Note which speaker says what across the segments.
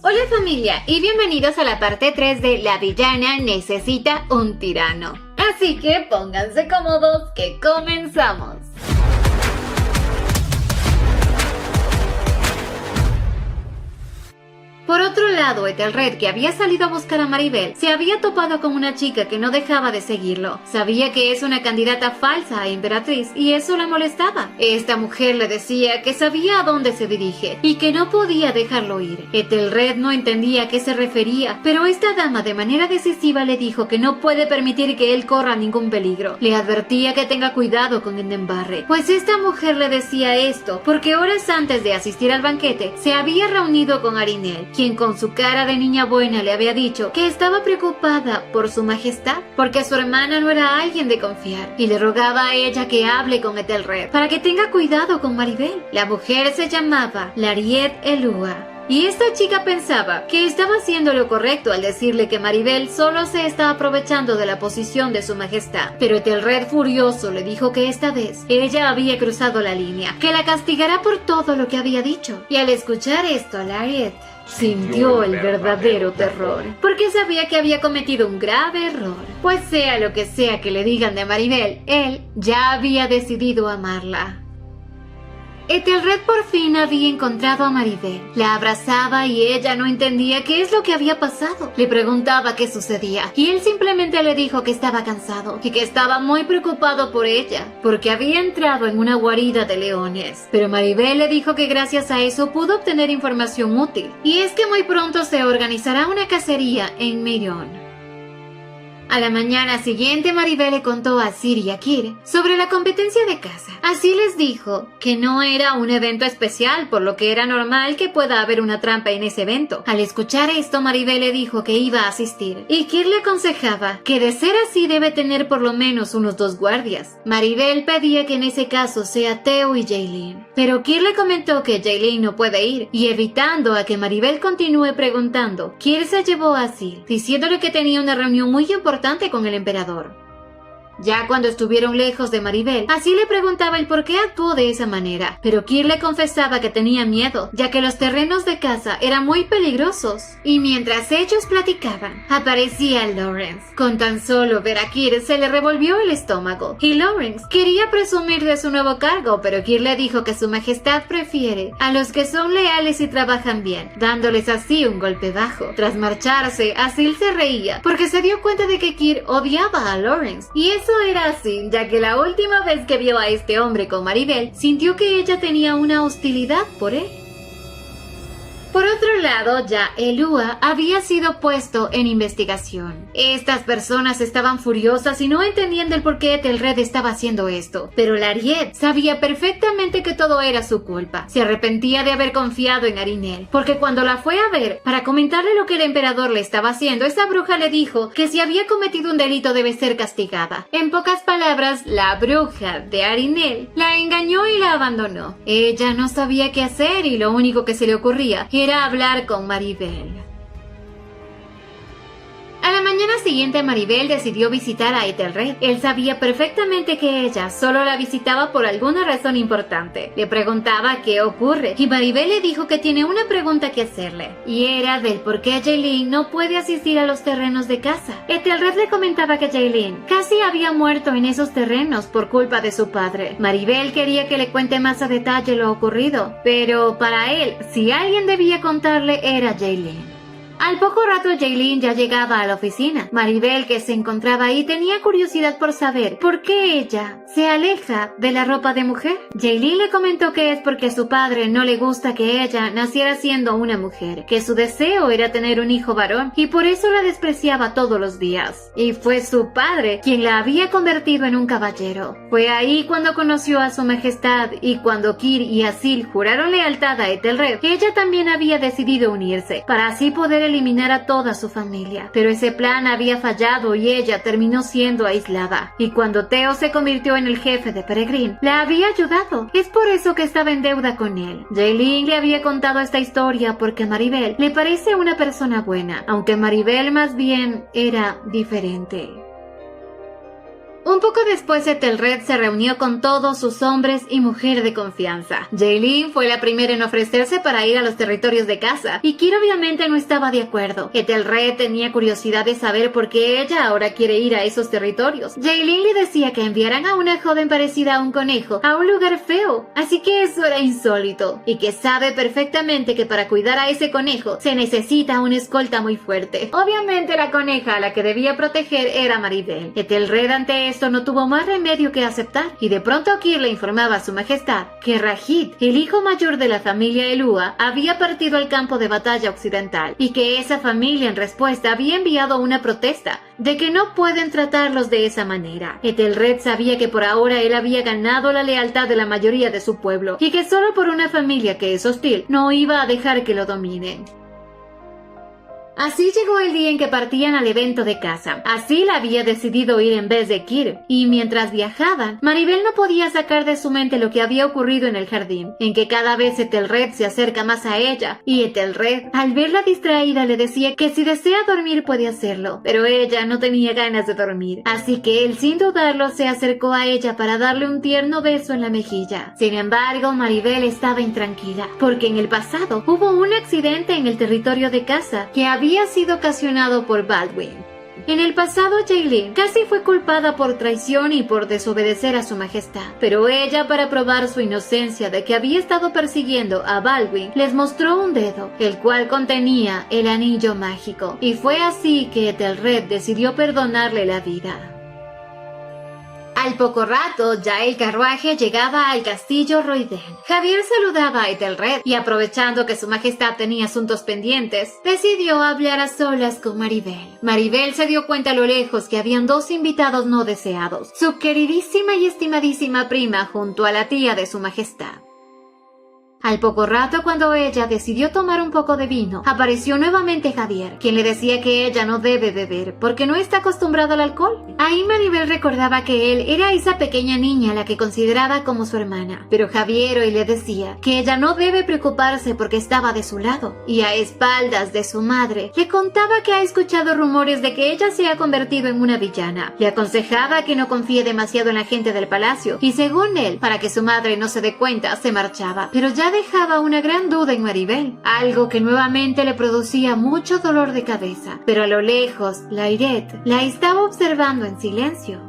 Speaker 1: Hola familia y bienvenidos a la parte 3 de La villana necesita un tirano. Así que pónganse cómodos que comenzamos. Por otro lado, Ethelred, que había salido a buscar a Maribel, se había topado con una chica que no dejaba de seguirlo. Sabía que es una candidata falsa a emperatriz y eso la molestaba. Esta mujer le decía que sabía a dónde se dirige y que no podía dejarlo ir. Ethelred no entendía a qué se refería, pero esta dama de manera decisiva le dijo que no puede permitir que él corra ningún peligro. Le advertía que tenga cuidado con Endembarre, pues esta mujer le decía esto porque horas antes de asistir al banquete se había reunido con Arinel, quien con su cara de niña buena le había dicho que estaba preocupada por su majestad, porque su hermana no era alguien de confiar, y le rogaba a ella que hable con Ethelred para que tenga cuidado con Maribel. La mujer se llamaba Lariet Elua. Y esta chica pensaba que estaba haciendo lo correcto al decirle que Maribel solo se estaba aprovechando de la posición de su majestad. Pero Ethelred furioso le dijo que esta vez ella había cruzado la línea, que la castigará por todo lo que había dicho. Y al escuchar esto, Lariet sintió el verdadero terror, porque sabía que había cometido un grave error. Pues sea lo que sea que le digan de Maribel, él ya había decidido amarla. Ethelred por fin había encontrado a Maribel. La abrazaba y ella no entendía qué es lo que había pasado. Le preguntaba qué sucedía y él simplemente le dijo que estaba cansado y que estaba muy preocupado por ella, porque había entrado en una guarida de leones. Pero Maribel le dijo que gracias a eso pudo obtener información útil, y es que muy pronto se organizará una cacería en Meirion. A la mañana siguiente, Maribel le contó a Ciri y a Kir sobre la competencia de caza. Así les dijo que no era un evento especial, por lo que era normal que pueda haber una trampa en ese evento. Al escuchar esto, Maribel le dijo que iba a asistir, y Kir le aconsejaba que de ser así debe tener por lo menos unos 2 guardias. Maribel pedía que en ese caso sea Theo y Jaylin, pero Kir le comentó que Jaylin no puede ir, y evitando a que Maribel continúe preguntando, Kir se llevó a Sil, diciéndole que tenía una reunión muy importante con el emperador. Ya cuando estuvieron lejos de Maribel, así le preguntaba el por qué actuó de esa manera, pero Kir le confesaba que tenía miedo, ya que los terrenos de caza eran muy peligrosos. Y mientras ellos platicaban, aparecía Lawrence. Con tan solo ver a Kir se le revolvió el estómago, y Lawrence quería presumir de su nuevo cargo, pero Kir le dijo que su majestad prefiere a los que son leales y trabajan bien, dándoles así un golpe bajo. Tras marcharse, Asil se reía, porque se dio cuenta de que Kir odiaba a Lawrence, y eso era así, ya que la última vez que vio a este hombre con Maribel, sintió que ella tenía una hostilidad por él. Por otro lado, ya Elua había sido puesto en investigación. Estas personas estaban furiosas y no entendían del por qué Ethelred estaba haciendo esto, pero Lariet sabía perfectamente que todo era su culpa. Se arrepentía de haber confiado en Arinel, porque cuando la fue a ver para comentarle lo que el emperador le estaba haciendo, esa bruja le dijo que si había cometido un delito debe ser castigada. En pocas palabras, la bruja de Arinel la engañó y la abandonó. Ella no sabía qué hacer y lo único que se le ocurría era hablar con Maribel. A la mañana siguiente, Maribel decidió visitar a Ethelred. Él sabía perfectamente que ella solo la visitaba por alguna razón importante. Le preguntaba qué ocurre, y Maribel le dijo que tiene una pregunta que hacerle, y era del por qué Jaylin no puede asistir a los terrenos de caza. Ethelred le comentaba que Jaylin casi había muerto en esos terrenos por culpa de su padre. Maribel quería que le cuente más a detalle lo ocurrido, pero para él, si alguien debía contarle, era Jaylin. Al poco rato Jaylin ya llegaba a la oficina. Maribel, que se encontraba ahí, tenía curiosidad por saber por qué ella se aleja de la ropa de mujer. Jaylin le comentó que es porque a su padre no le gusta que ella naciera siendo una mujer, que su deseo era tener un hijo varón y por eso la despreciaba todos los días. Y fue su padre quien la había convertido en un caballero. Fue ahí cuando conoció a su majestad, y cuando Kir y Asil juraron lealtad a Ethelred, ella también había decidido unirse para así poder eliminar a toda su familia. Pero ese plan había fallado y ella terminó siendo aislada. Y cuando Theo se convirtió en el jefe de Peregrine, la había ayudado. Es por eso que estaba en deuda con él. Jaylin le había contado esta historia porque Maribel le parece una persona buena, aunque Maribel más bien era diferente. Un poco después, Ethelred se reunió con todos sus hombres y mujer de confianza. Jaelin fue la primera en ofrecerse para ir a los territorios de Casa, y Kir obviamente no estaba de acuerdo. Ethelred tenía curiosidad de saber por qué ella ahora quiere ir a esos territorios. Jaelin le decía que enviaran a una joven parecida a un conejo a un lugar feo, así que eso era insólito, y que sabe perfectamente que para cuidar a ese conejo se necesita una escolta muy fuerte. Obviamente la coneja a la que debía proteger era Maribel. Ethelred ante esto no tuvo más remedio que aceptar, y de pronto Kir le informaba a su majestad que Rajit, el hijo mayor de la familia Elua, había partido al campo de batalla occidental, y que esa familia en respuesta había enviado una protesta de que no pueden tratarlos de esa manera. Ethelred sabía que por ahora él había ganado la lealtad de la mayoría de su pueblo, y que solo por una familia que es hostil no iba a dejar que lo dominen. Así llegó el día en que partían al evento de Casa. Asil había decidido ir en vez de Kir, y mientras viajaban, Maribel no podía sacar de su mente lo que había ocurrido en el jardín, en que cada vez Ethelred se acerca más a ella, y Ethelred, al verla distraída, le decía que si desea dormir puede hacerlo, pero ella no tenía ganas de dormir, así que él sin dudarlo se acercó a ella para darle un tierno beso en la mejilla. Sin embargo, Maribel estaba intranquila, porque en el pasado hubo un accidente en el territorio de Casa que había sido ocasionado por Baldwin. En el pasado, Jaelin casi fue culpada por traición y por desobedecer a su majestad, pero ella, para probar su inocencia de que había estado persiguiendo a Baldwin, les mostró un dedo, el cual contenía el anillo mágico, y fue así que Ethelred decidió perdonarle la vida. Al poco rato, ya el carruaje llegaba al castillo Roiden. Javier saludaba a Ethelred y, aprovechando que su majestad tenía asuntos pendientes, decidió hablar a solas con Maribel. Maribel se dio cuenta a lo lejos que habían dos invitados no deseados, su queridísima y estimadísima prima junto a la tía de su majestad. Al poco rato, cuando ella decidió tomar un poco de vino, apareció nuevamente Javier, quien le decía que ella no debe beber porque no está acostumbrada al alcohol. Ahí Maribel recordaba que él era esa pequeña niña a la que consideraba como su hermana, pero Javier hoy le decía que ella no debe preocuparse porque estaba de su lado, y a espaldas de su madre le contaba que ha escuchado rumores de que ella se ha convertido en una villana. Le aconsejaba que no confíe demasiado en la gente del palacio, y según él, para que su madre no se dé cuenta, se marchaba, pero ya dejaba una gran duda en Maribel, algo que nuevamente le producía mucho dolor de cabeza, pero a lo lejos, Lairet la estaba observando en silencio.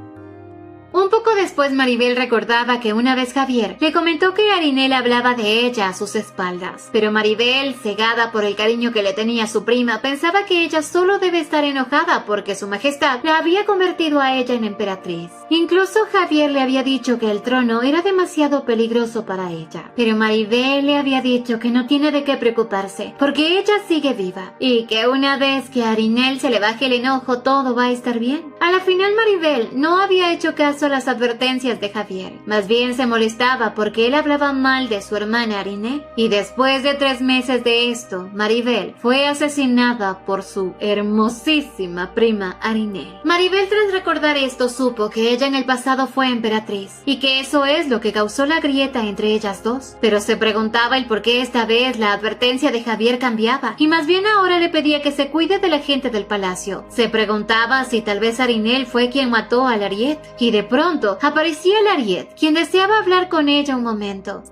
Speaker 1: Un poco después, Maribel recordaba que una vez Javier le comentó que Arinel hablaba de ella a sus espaldas, pero Maribel, cegada por el cariño que le tenía a su prima, pensaba que ella solo debe estar enojada porque su majestad la había convertido a ella en emperatriz. Incluso Javier le había dicho que el trono era demasiado peligroso para ella, pero Maribel le había dicho que no tiene de qué preocuparse, porque ella sigue viva, y que una vez que a Arinel se le baje el enojo todo va a estar bien. A la final, Maribel no había hecho caso a las advertencias de Javier, más bien se molestaba porque él hablaba mal de su hermana Arinel, y después de 3 meses de esto, Maribel fue asesinada por su hermosísima prima Arinel. Maribel, tras recordar esto, supo que ella en el pasado fue emperatriz, y que eso es lo que causó la grieta entre ellas dos, pero se preguntaba el por qué esta vez la advertencia de Javier cambiaba, y más bien ahora le pedía que se cuide de la gente del palacio. Se preguntaba si tal vez Arinel fue quien mató a Lariet, y de pronto aparecía Lariet, quien deseaba hablar con ella un momento.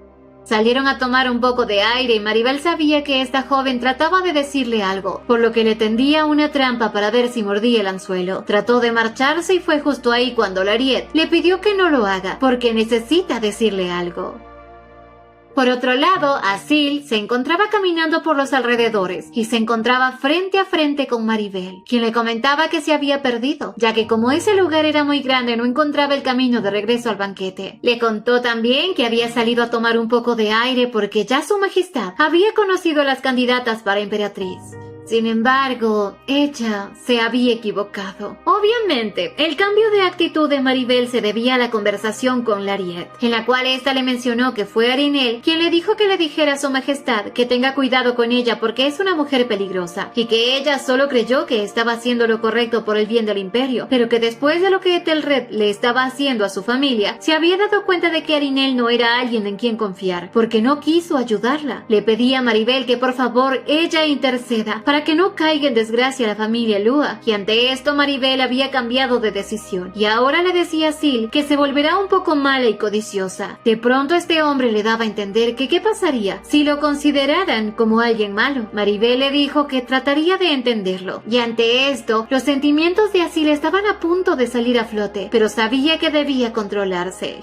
Speaker 1: Salieron a tomar un poco de aire y Maribel sabía que esta joven trataba de decirle algo, por lo que le tendía una trampa para ver si mordía el anzuelo. Trató de marcharse y fue justo ahí cuando Lariet le pidió que no lo haga, porque necesita decirle algo. Por otro lado, Asil se encontraba caminando por los alrededores y se encontraba frente a frente con Maribel, quien le comentaba que se había perdido, ya que como ese lugar era muy grande no encontraba el camino de regreso al banquete. Le contó también que había salido a tomar un poco de aire porque ya su majestad había conocido a las candidatas para emperatriz. Sin embargo, ella se había equivocado. Obviamente, el cambio de actitud de Maribel se debía a la conversación con Lariet, en la cual ésta le mencionó que fue Arinel quien le dijo que le dijera a su majestad que tenga cuidado con ella porque es una mujer peligrosa, y que ella solo creyó que estaba haciendo lo correcto por el bien del imperio, pero que después de lo que Ethelred le estaba haciendo a su familia, se había dado cuenta de que Arinel no era alguien en quien confiar, porque no quiso ayudarla. Le pedía a Maribel que por favor ella interceda para para que no caiga en desgracia la familia Lua, y ante esto Maribel había cambiado de decisión, y ahora le decía a Sil que se volverá un poco mala y codiciosa. De pronto este hombre le daba a entender que qué pasaría si lo consideraran como alguien malo. Maribel le dijo que trataría de entenderlo, y ante esto los sentimientos de Asil estaban a punto de salir a flote, pero sabía que debía controlarse.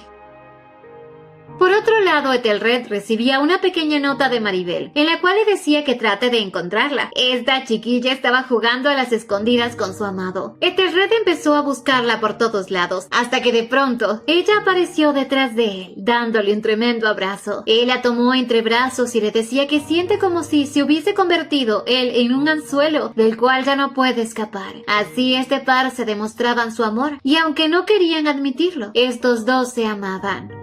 Speaker 1: Por otro lado, Ethelred recibía una pequeña nota de Maribel, en la cual le decía que trate de encontrarla. Esta chiquilla estaba jugando a las escondidas con su amado. Ethelred empezó a buscarla por todos lados, hasta que de pronto, ella apareció detrás de él, dándole un tremendo abrazo. Él la tomó entre brazos y le decía que siente como si se hubiese convertido él en un anzuelo, del cual ya no puede escapar. Así este par se demostraban su amor, y aunque no querían admitirlo, estos dos se amaban.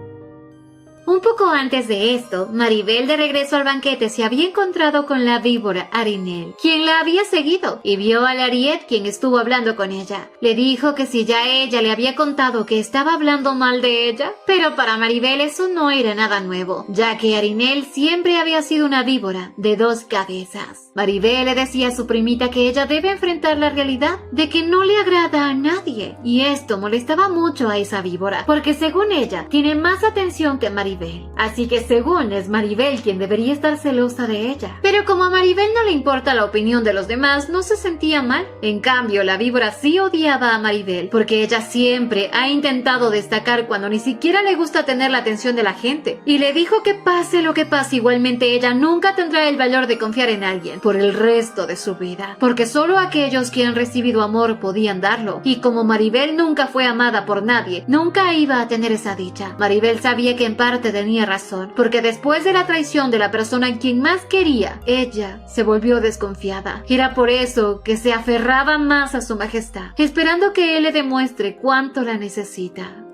Speaker 1: Un poco antes de esto, Maribel de regreso al banquete se había encontrado con la víbora Arinel, quien la había seguido, y vio a Lariet, quien estuvo hablando con ella. Le dijo que si ya ella le había contado que estaba hablando mal de ella, pero para Maribel eso no era nada nuevo, ya que Arinel siempre había sido una víbora de 2 cabezas. Maribel le decía a su primita que ella debe enfrentar la realidad de que no le agrada a nadie, y esto molestaba mucho a esa víbora, porque según ella, tiene más atención que Maribel. Así que según es Maribel quien debería estar celosa de ella. Pero como a Maribel no le importa la opinión de los demás, no se sentía mal. En cambio, la víbora sí odiaba a Maribel, porque ella siempre ha intentado destacar cuando ni siquiera le gusta tener la atención de la gente. Y le dijo que pase lo que pase, igualmente ella nunca tendrá el valor de confiar en alguien por el resto de su vida, porque solo aquellos que han recibido amor podían darlo. Y como Maribel nunca fue amada por nadie, nunca iba a tener esa dicha. Maribel sabía que en parte tenía razón, porque después de la traición de la persona en quien más quería, ella se volvió desconfiada. Era por eso que se aferraba más a su majestad, esperando que él le demuestre cuánto la necesita.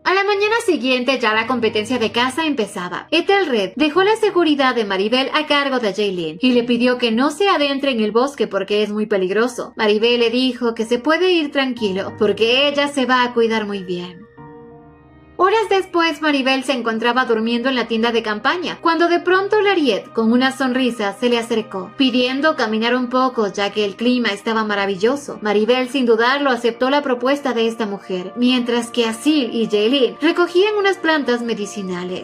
Speaker 1: A la mañana siguiente ya la competencia de caza empezaba. Ethelred dejó la seguridad de Maribel a cargo de Jaylin y le pidió que no se adentre en el bosque porque es muy peligroso. Maribel le dijo que se puede ir tranquilo porque ella se va a cuidar muy bien. Horas después, Maribel se encontraba durmiendo en la tienda de campaña, cuando de pronto Lariet, con una sonrisa, se le acercó, pidiendo caminar un poco ya que el clima estaba maravilloso. Maribel, sin dudarlo, aceptó la propuesta de esta mujer, mientras que Asil y Jaylin recogían unas plantas medicinales.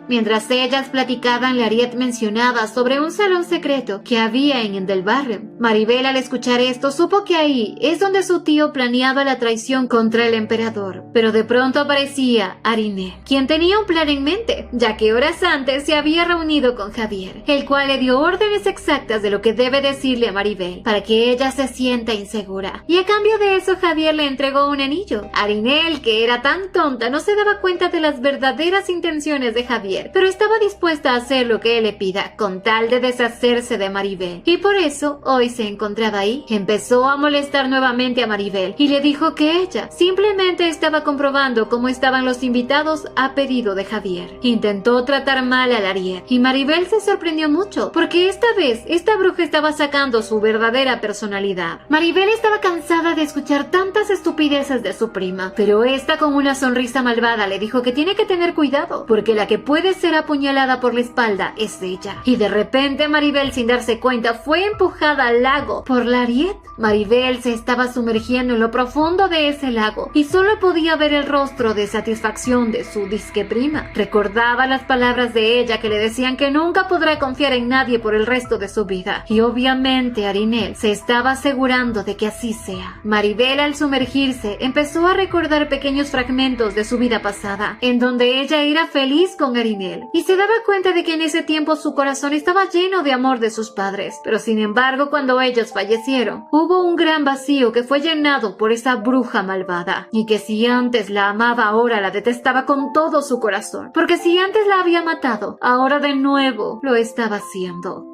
Speaker 1: Mientras ellas platicaban, Lariet mencionaba sobre un salón secreto que había en Endelbarren. Maribel, al escuchar esto, supo que ahí es donde su tío planeaba la traición contra el emperador. Pero de pronto aparecía Arinel, quien tenía un plan en mente, ya que horas antes se había reunido con Javier, el cual le dio órdenes exactas de lo que debe decirle a Maribel, para que ella se sienta insegura. Y a cambio de eso, Javier le entregó un anillo. Arinel, que era tan tonta, no se daba cuenta de las verdaderas intenciones de Javier, pero estaba dispuesta a hacer lo que él le pida con tal de deshacerse de Maribel, y por eso hoy se encontraba ahí. Empezó a molestar nuevamente a Maribel y le dijo que ella simplemente estaba comprobando cómo estaban los invitados a pedido de Javier. Intentó tratar mal a Lariet y Maribel se sorprendió mucho porque esta vez esta bruja estaba sacando su verdadera personalidad. Maribel estaba cansada de escuchar tantas estupideces de su prima, pero esta, con una sonrisa malvada, le dijo que tiene que tener cuidado porque la que puede ser apuñalada por la espalda es ella. Y de repente Maribel, sin darse cuenta, fue empujada al lago por Lariet. Maribel se estaba sumergiendo en lo profundo de ese lago y solo podía ver el rostro de satisfacción de su disque prima. Recordaba las palabras de ella que le decían que nunca podrá confiar en nadie por el resto de su vida, y obviamente Arinel se estaba asegurando de que así sea. Maribel, al sumergirse, empezó a recordar pequeños fragmentos de su vida pasada, en donde ella era feliz con Arinel, y se daba cuenta de que en ese tiempo su corazón estaba lleno de amor de sus padres, pero sin embargo cuando ellos fallecieron, hubo un gran vacío que fue llenado por esa bruja malvada, y que si antes la amaba, ahora la detestaba con todo su corazón, porque si antes la había matado, ahora de nuevo lo estaba haciendo.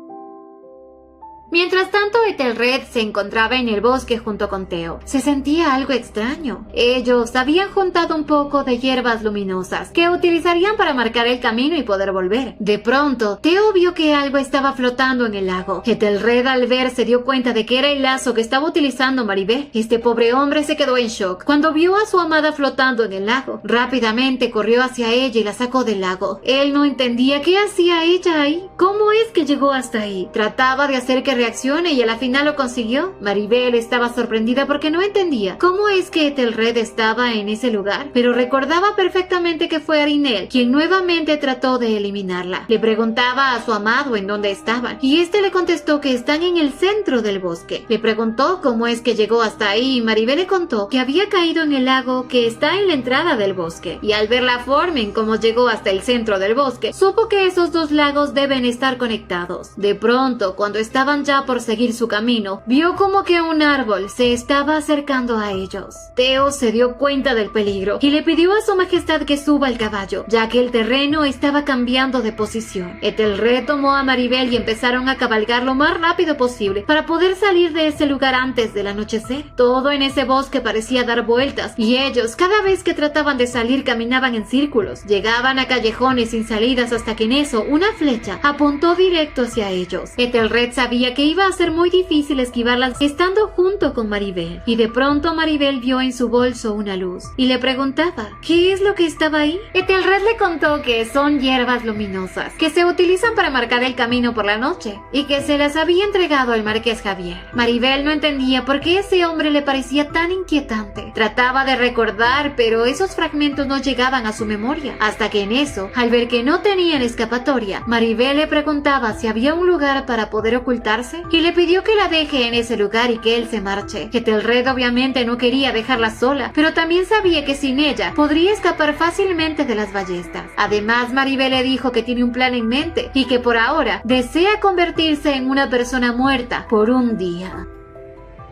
Speaker 1: Mientras tanto, Ethelred se encontraba en el bosque junto con Theo. Se sentía algo extraño. Ellos habían juntado un poco de hierbas luminosas que utilizarían para marcar el camino y poder volver. De pronto, Theo vio que algo estaba flotando en el lago. Ethelred, al ver, se dio cuenta de que era el lazo que estaba utilizando Maribel. Este pobre hombre se quedó en shock cuando vio a su amada flotando en el lago. Rápidamente corrió hacia ella y la sacó del lago. Él no entendía qué hacía ella ahí. ¿Cómo es que llegó hasta ahí? Trataba de hacer que reaccione y a la final lo consiguió. Maribel estaba sorprendida porque no entendía cómo es que Ethelred estaba en ese lugar, pero recordaba perfectamente que fue Arinel quien nuevamente trató de eliminarla. Le preguntaba a su amado en dónde estaban y este le contestó que están en el centro del bosque. Le preguntó cómo es que llegó hasta ahí y Maribel le contó que había caído en el lago que está en la entrada del bosque, y al ver la forma en cómo llegó hasta el centro del bosque, supo que esos dos lagos deben estar conectados. De pronto, cuando estaban ya por seguir su camino, vio como que un árbol se estaba acercando a ellos. Theo se dio cuenta del peligro y le pidió a su majestad que suba al caballo, ya que el terreno estaba cambiando de posición. Ethelred tomó a Maribel y empezaron a cabalgar lo más rápido posible para poder salir de ese lugar antes del anochecer. Todo en ese bosque parecía dar vueltas y ellos, cada vez que trataban de salir, caminaban en círculos. Llegaban a callejones sin salidas hasta que en eso una flecha apuntó directo hacia ellos. Ethelred sabía que iba a ser muy difícil esquivarlas estando junto con Maribel, y de pronto Maribel vio en su bolso una luz y le preguntaba ¿qué es lo que estaba ahí? Ethelred le contó que son hierbas luminosas que se utilizan para marcar el camino por la noche y que se las había entregado el marqués Javier. Maribel no entendía por qué ese hombre le parecía tan inquietante. Trataba de recordar, pero esos fragmentos no llegaban a su memoria, hasta que en eso, al ver que no tenían escapatoria, Maribel le preguntaba si había un lugar para poder ocultarse y le pidió que la deje en ese lugar y que él se marche. Ethelred obviamente no quería dejarla sola, pero también sabía que sin ella podría escapar fácilmente de las ballestas. Además, Maribel le dijo que tiene un plan en mente y que por ahora desea convertirse en una persona muerta por un día.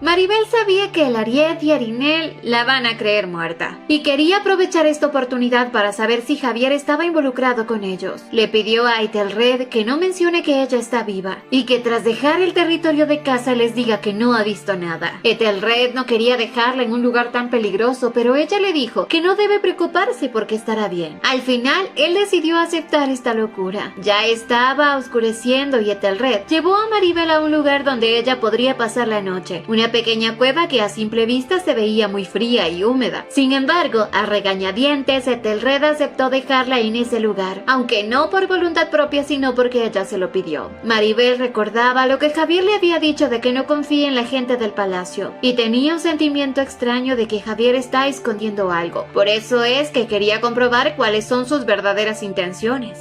Speaker 1: Maribel sabía que el Ariet y Arinel la van a creer muerta y quería aprovechar esta oportunidad para saber si Javier estaba involucrado con ellos. Le pidió a Ethelred que no mencione que ella está viva y que tras dejar el territorio de casa les diga que no ha visto nada. Ethelred no quería dejarla en un lugar tan peligroso, pero ella le dijo que no debe preocuparse porque estará bien. Al final, él decidió aceptar esta locura. Ya estaba oscureciendo y Ethelred llevó a Maribel a un lugar donde ella podría pasar la noche, una pequeña cueva que a simple vista se veía muy fría y húmeda. Sin embargo, a regañadientes, Ethelred aceptó dejarla en ese lugar, aunque no por voluntad propia, sino porque ella se lo pidió. Maribel recordaba lo que Javier le había dicho de que no confía en la gente del palacio, y tenía un sentimiento extraño de que Javier está escondiendo algo. Por eso es que quería comprobar cuáles son sus verdaderas intenciones.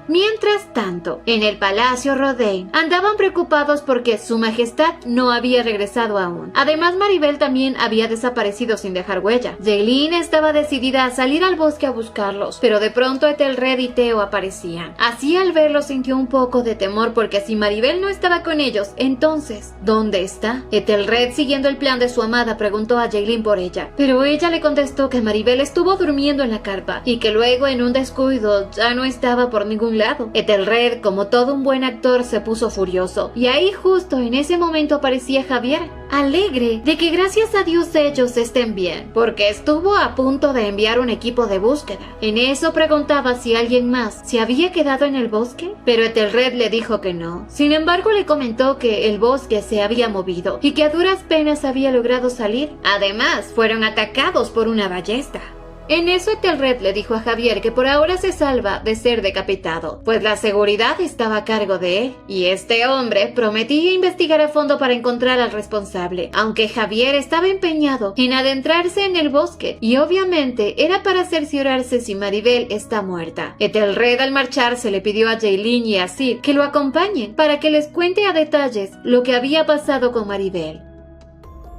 Speaker 1: Mientras tanto, en el Palacio Rodain andaban preocupados porque su majestad no había regresado aún. Además, Maribel también había desaparecido sin dejar huella. Jaylin estaba decidida a salir al bosque a buscarlos, pero de pronto Ethelred y Theo aparecían. Así al verlos sintió un poco de temor porque si Maribel no estaba con ellos, entonces, ¿dónde está? Ethelred, siguiendo el plan de su amada, preguntó a Jaylin por ella, pero ella le contestó que Maribel estuvo durmiendo en la carpa y que luego en un descuido ya no estaba por ningún lado. Ethelred, como todo un buen actor, se puso furioso y ahí justo en ese momento aparecía Javier, alegre de que gracias a Dios ellos estén bien, porque estuvo a punto de enviar un equipo de búsqueda. En eso preguntaba si alguien más se había quedado en el bosque, pero Ethelred le dijo que no. Sin embargo, le comentó que el bosque se había movido y que a duras penas había logrado salir. Además, fueron atacados por una ballesta. En eso Ethelred le dijo a Javier que por ahora se salva de ser decapitado, pues la seguridad estaba a cargo de él, y este hombre prometía investigar a fondo para encontrar al responsable, aunque Javier estaba empeñado en adentrarse en el bosque, y obviamente era para cerciorarse si Maribel está muerta. Ethelred al marcharse le pidió a Jaylin y a Sid que lo acompañen para que les cuente a detalles lo que había pasado con Maribel.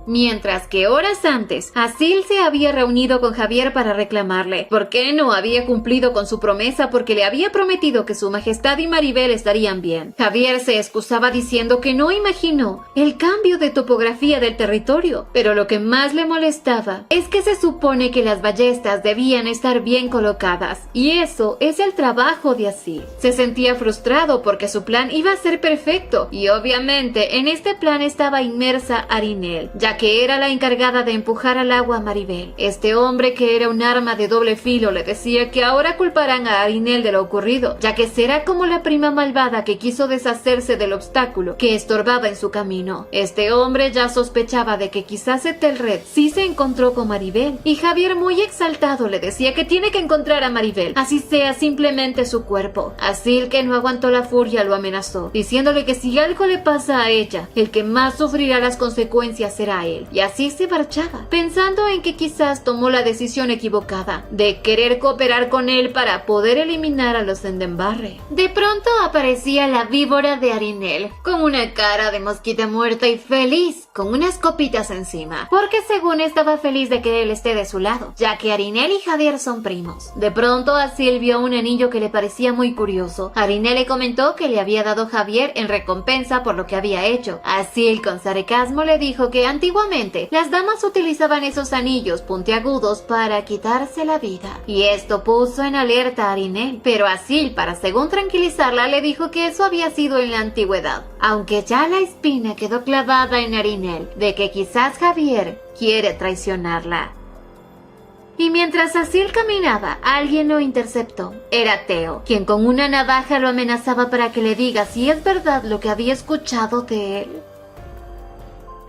Speaker 1: Mientras que horas antes, Asil se había reunido con Javier para reclamarle por qué no había cumplido con su promesa porque le había prometido que su majestad y Maribel estarían bien. Javier se excusaba diciendo que no imaginó el cambio de topografía del territorio, pero lo que más le molestaba es que se supone que las ballestas debían estar bien colocadas, y eso es el trabajo de Asil. Se sentía frustrado porque su plan iba a ser perfecto, y obviamente en este plan estaba inmersa Arinel, ya ya que era la encargada de empujar al agua a Maribel. Este hombre, que era un arma de doble filo, le decía que ahora culparán a Arinel de lo ocurrido, ya que será como la prima malvada que quiso deshacerse del obstáculo que estorbaba en su camino. Este hombre ya sospechaba de que quizás Ethelred sí se encontró con Maribel, y Javier, muy exaltado, le decía que tiene que encontrar a Maribel, así sea simplemente su cuerpo. Asil, que no aguantó la furia, lo amenazó, diciéndole que si algo le pasa a ella, el que más sufrirá las consecuencias será él, y así se marchaba, pensando en que quizás tomó la decisión equivocada de querer cooperar con él para poder eliminar a los Endembarre. De pronto aparecía la víbora de Arinel, con una cara de mosquita muerta y feliz, con unas copitas encima, porque según estaba feliz de que él esté de su lado, ya que Arinel y Javier son primos. De pronto Asil vio un anillo que le parecía muy curioso. Arinel le comentó que le había dado Javier en recompensa por lo que había hecho. Asil, con sarcasmo, le dijo que antiguamente las damas utilizaban esos anillos puntiagudos para quitarse la vida, y esto puso en alerta a Arinel, pero Asil, para según tranquilizarla, le dijo que eso había sido en la antigüedad, aunque ya la espina quedó clavada en Arinel de que quizás Javier quiere traicionarla. Y mientras Asil caminaba, alguien lo interceptó. Era Theo, quien con una navaja lo amenazaba para que le diga si es verdad lo que había escuchado de él.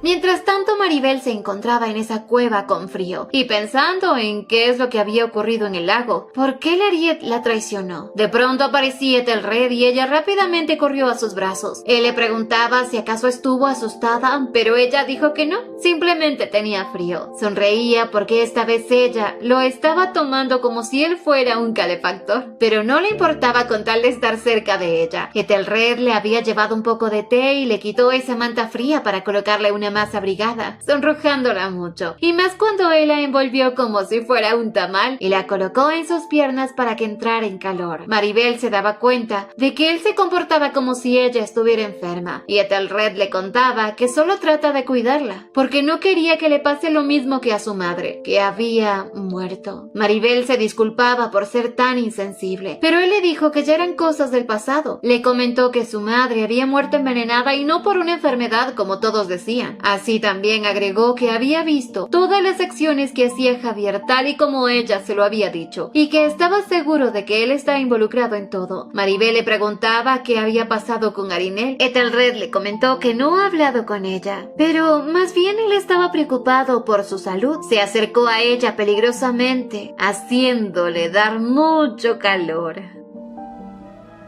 Speaker 1: Mientras tanto, Maribel se encontraba en esa cueva con frío y pensando en qué es lo que había ocurrido en el lago. ¿Por qué Lariet la traicionó? De pronto aparecía Ethelred y ella rápidamente corrió a sus brazos. Él le preguntaba si acaso estuvo asustada, pero ella dijo que no, simplemente tenía frío. Sonreía porque esta vez ella lo estaba tomando como si él fuera un calefactor, pero no le importaba con tal de estar cerca de ella. Ethelred le había llevado un poco de té y le quitó esa manta fría para colocarle una más abrigada, sonrojándola mucho, y más cuando él la envolvió como si fuera un tamal y la colocó en sus piernas para que entrara en calor. Maribel se daba cuenta de que él se comportaba como si ella estuviera enferma, y Ethelred le contaba que solo trata de cuidarla, porque no quería que le pase lo mismo que a su madre, que había muerto. Maribel se disculpaba por ser tan insensible, pero él le dijo que ya eran cosas del pasado. Le comentó que su madre había muerto envenenada y no por una enfermedad como todos decían. Así también agregó que había visto todas las acciones que hacía Javier tal y como ella se lo había dicho, y que estaba seguro de que él está involucrado en todo. Maribel le preguntaba qué había pasado con Arinel. Ethelred le comentó que no ha hablado con ella, pero más bien él estaba preocupado por su salud. Se acercó a ella peligrosamente, haciéndole dar mucho calor.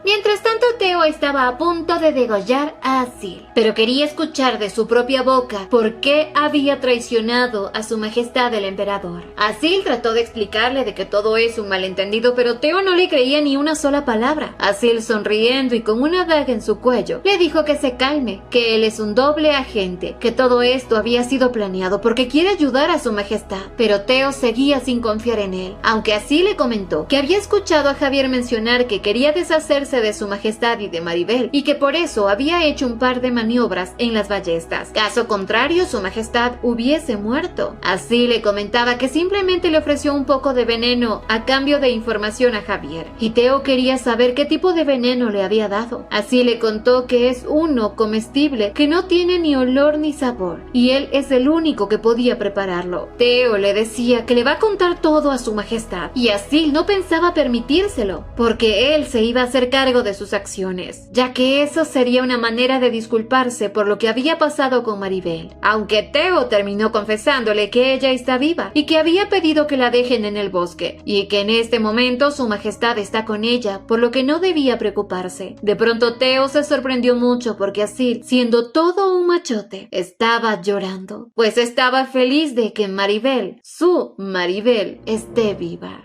Speaker 1: Mientras tanto, Theo estaba a punto de degollar a Asil, pero quería escuchar de su propia boca por qué había traicionado a su majestad el emperador. Asil trató de explicarle de que todo es un malentendido, pero Theo no le creía ni una sola palabra. Asil, sonriendo y con una daga en su cuello, le dijo que se calme, que él es un doble agente, que todo esto había sido planeado porque quiere ayudar a su majestad. Pero Theo seguía sin confiar en él, aunque Asil le comentó que había escuchado a Javier mencionar que quería deshacerse de su majestad y de Maribel, y que por eso había hecho un par de maniobras en las ballestas. Caso contrario, su majestad hubiese muerto. Así le comentaba que simplemente le ofreció un poco de veneno a cambio de información a Javier, y Theo quería saber qué tipo de veneno le había dado. Así le contó que es uno comestible que no tiene ni olor ni sabor, y él es el único que podía prepararlo. Theo le decía que le va a contar todo a su majestad, y Asil no pensaba permitírselo, porque él se iba a hacer cargo de sus acciones, ya que eso sería una manera de disculparse por lo que había pasado con Maribel, aunque Theo terminó confesándole que ella está viva y que había pedido que la dejen en el bosque, y que en este momento su majestad está con ella, por lo que no debía preocuparse. De pronto Theo se sorprendió mucho porque Asil, siendo todo un machote, estaba llorando, pues estaba feliz de que Maribel, su Maribel, esté viva.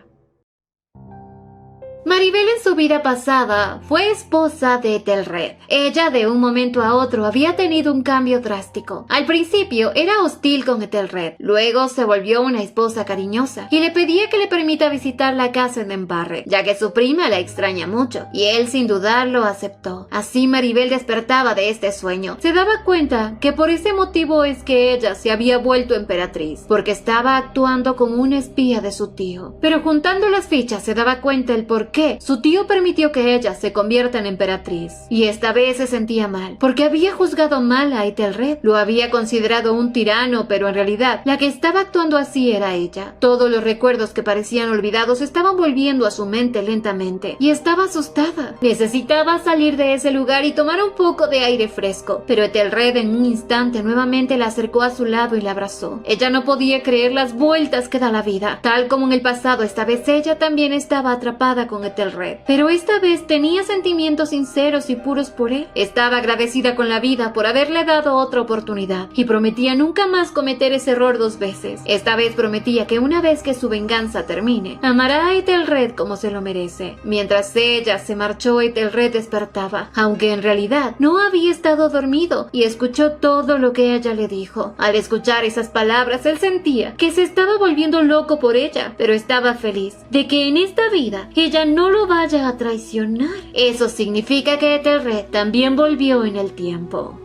Speaker 1: Maribel en su vida pasada fue esposa de Ethelred. Ella de un momento a otro había tenido un cambio drástico. Al principio era hostil con Ethelred, luego se volvió una esposa cariñosa y le pedía que le permita visitar la casa en Embarre, ya que su prima la extraña mucho, y él sin dudarlo aceptó. Así Maribel despertaba de este sueño. Se daba cuenta que por ese motivo es que ella se había vuelto emperatriz, porque estaba actuando como una espía de su tío. Pero juntando las fichas se daba cuenta el por qué su tío permitió que ella se convierta en emperatriz. Y esta vez se sentía mal, porque había juzgado mal a Ethelred. Lo había considerado un tirano, pero en realidad la que estaba actuando así era ella. Todos los recuerdos que parecían olvidados estaban volviendo a su mente lentamente, y estaba asustada. Necesitaba salir de ese lugar y tomar un poco de aire fresco, pero Ethelred en un instante nuevamente la acercó a su lado y la abrazó. Ella no podía creer las vueltas que da la vida. Tal como en el pasado, esta vez ella también estaba atrapada con Ethelred, pero esta vez tenía sentimientos sinceros y puros por él. Estaba agradecida con la vida por haberle dado otra oportunidad y prometía nunca más cometer ese error 2 veces. Esta vez prometía que una vez que su venganza termine, amará a Ethelred como se lo merece. Mientras ella se marchó, Ethelred despertaba, aunque en realidad no había estado dormido, y escuchó todo lo que ella le dijo. Al escuchar esas palabras, él sentía que se estaba volviendo loco por ella, pero estaba feliz de que en esta vida ella no lo vaya a traicionar. Eso significa que Ethelred también volvió en el tiempo.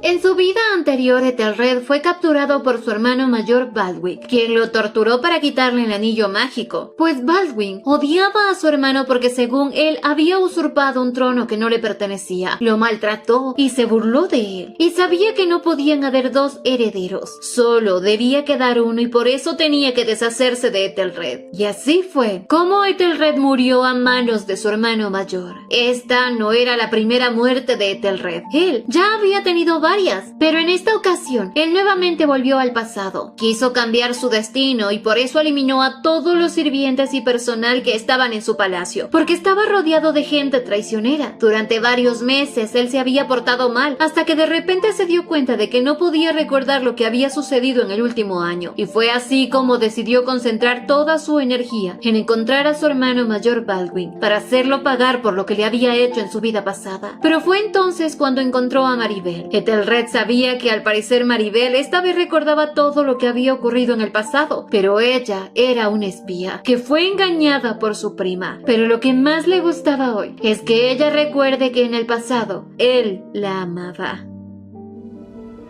Speaker 1: En su vida anterior, Ethelred fue capturado por su hermano mayor Baldwin, quien lo torturó para quitarle el anillo mágico, pues Baldwin odiaba a su hermano porque según él había usurpado un trono que no le pertenecía. Lo maltrató y se burló de él, y sabía que no podían haber 2 herederos, solo debía quedar uno, y por eso tenía que deshacerse de Ethelred. Y así fue como Ethelred murió a manos de su hermano mayor. Esta no era la primera muerte de Ethelred. Él ya había tenido varias, pero en esta ocasión él nuevamente volvió al pasado. Quiso cambiar su destino y por eso eliminó a todos los sirvientes y personal que estaban en su palacio, porque estaba rodeado de gente traicionera. Durante varios meses él se había portado mal, hasta que de repente se dio cuenta de que no podía recordar lo que había sucedido en el último año, y fue así como decidió concentrar toda su energía en encontrar a su hermano mayor Baldwin, para hacerlo pagar por lo que le había hecho en su vida pasada. Pero fue entonces cuando encontró a Maribel. Ethelred sabía que al parecer Maribel esta vez recordaba todo lo que había ocurrido en el pasado, pero ella era una espía que fue engañada por su prima. Pero lo que más le gustaba hoy es que ella recuerde que en el pasado él la amaba.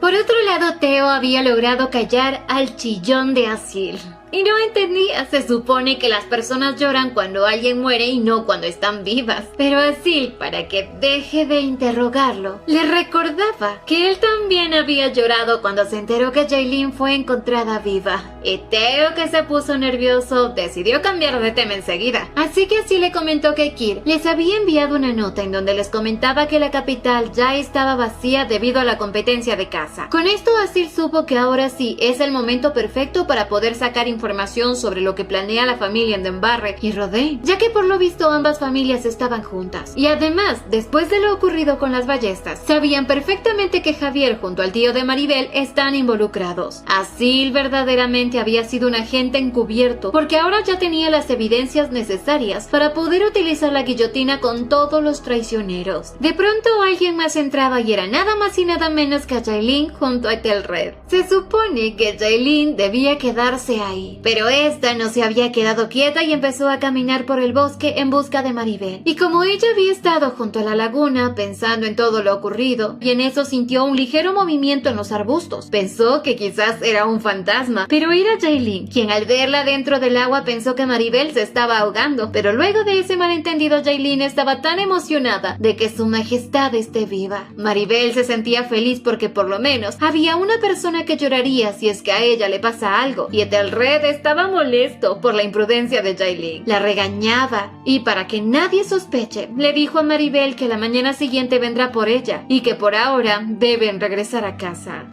Speaker 1: Por otro lado, Theo había logrado callar al chillón de Asil. Y no entendía, se supone que las personas lloran cuando alguien muere y no cuando están vivas. Pero Asil, para que deje de interrogarlo, le recordaba que él también había llorado cuando se enteró que Jaylin fue encontrada viva. Y Theo, que se puso nervioso, decidió cambiar de tema enseguida. Así que Asil le comentó que Kir les había enviado una nota en donde les comentaba que la capital ya estaba vacía debido a la competencia de caza. Con esto Asil supo que ahora sí es el momento perfecto para poder sacar información sobre lo que planea la familia en Denbarre y Rodé, ya que por lo visto ambas familias estaban juntas. Y además, después de lo ocurrido con las ballestas, sabían perfectamente que Javier junto al tío de Maribel están involucrados. Asil verdaderamente había sido un agente encubierto, porque ahora ya tenía las evidencias necesarias para poder utilizar la guillotina con todos los traicioneros. De pronto alguien más entraba y era nada más y nada menos que a Jaylin junto a Ethelred. Se supone que Jaylin debía quedarse ahí, pero esta no se había quedado quieta y empezó a caminar por el bosque en busca de Maribel. Y como ella había estado junto a la laguna pensando en todo lo ocurrido, y en eso sintió un ligero movimiento en los arbustos. Pensó que quizás era un fantasma, pero era Jaylin, quien al verla dentro del agua pensó que Maribel se estaba ahogando. Pero luego de ese malentendido, Jaylin estaba tan emocionada de que su majestad esté viva. Maribel se sentía feliz porque por lo menos había una persona que lloraría si es que a ella le pasa algo, y Ethelred estaba molesto por la imprudencia de Jaylin. La regañaba y para que nadie sospeche, le dijo a Maribel que la mañana siguiente vendrá por ella y que por ahora deben regresar a casa.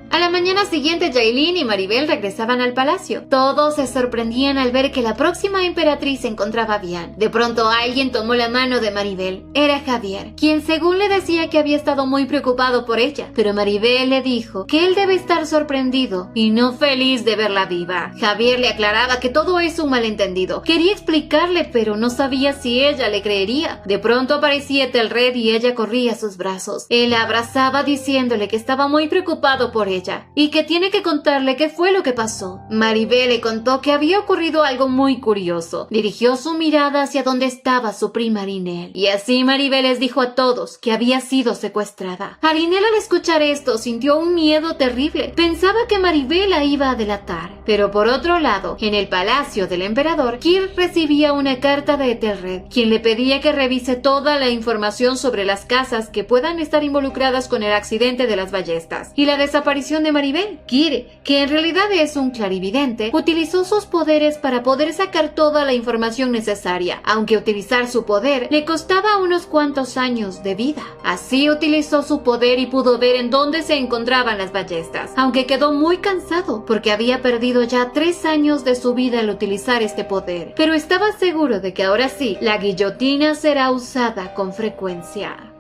Speaker 1: A la mañana siguiente, Jaylin y Maribel regresaban al palacio. Todos se sorprendían al ver que la próxima emperatriz se encontraba bien. De pronto alguien tomó la mano de Maribel. Era Javier, quien según le decía que había estado muy preocupado por ella, pero Maribel le dijo que él debe estar sorprendido y no feliz de verla viva. Javier le aclaraba que todo es un malentendido. Quería explicarle, pero no sabía si ella le creería. De pronto aparecía Ethelred y ella corría a sus brazos. Él la abrazaba diciéndole que estaba muy preocupado por ella. ella y que tiene que contarle qué fue lo que pasó. Maribel le contó que había ocurrido algo muy curioso. Dirigió su mirada hacia donde estaba su prima Arinel y así Maribel les dijo a todos que había sido secuestrada. Arinel al escuchar esto sintió un miedo terrible. Pensaba que Maribel la iba a delatar. Pero por otro lado, en el palacio del emperador, Kir recibía una carta de Ethelred, quien le pedía que revise toda la información sobre las casas que puedan estar involucradas con el accidente de las ballestas y la desaparición de Maribel. Kir, que en realidad es un clarividente, utilizó sus poderes para poder sacar toda la información necesaria, aunque utilizar su poder le costaba unos cuantos años de vida. Así utilizó su poder y pudo ver en dónde se encontraban las ballestas, aunque quedó muy cansado porque había perdido ya 3 años de su vida al utilizar este poder. Pero estaba seguro de que ahora sí, la guillotina será usada con frecuencia.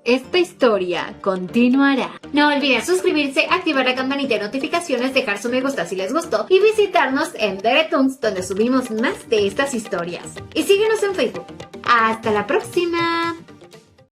Speaker 1: Esta historia continuará. No olviden suscribirse, activar la campanita de notificaciones, dejar su me gusta si les gustó y visitarnos en Deretoons, donde subimos más de estas historias. Y síguenos en Facebook. ¡Hasta la próxima!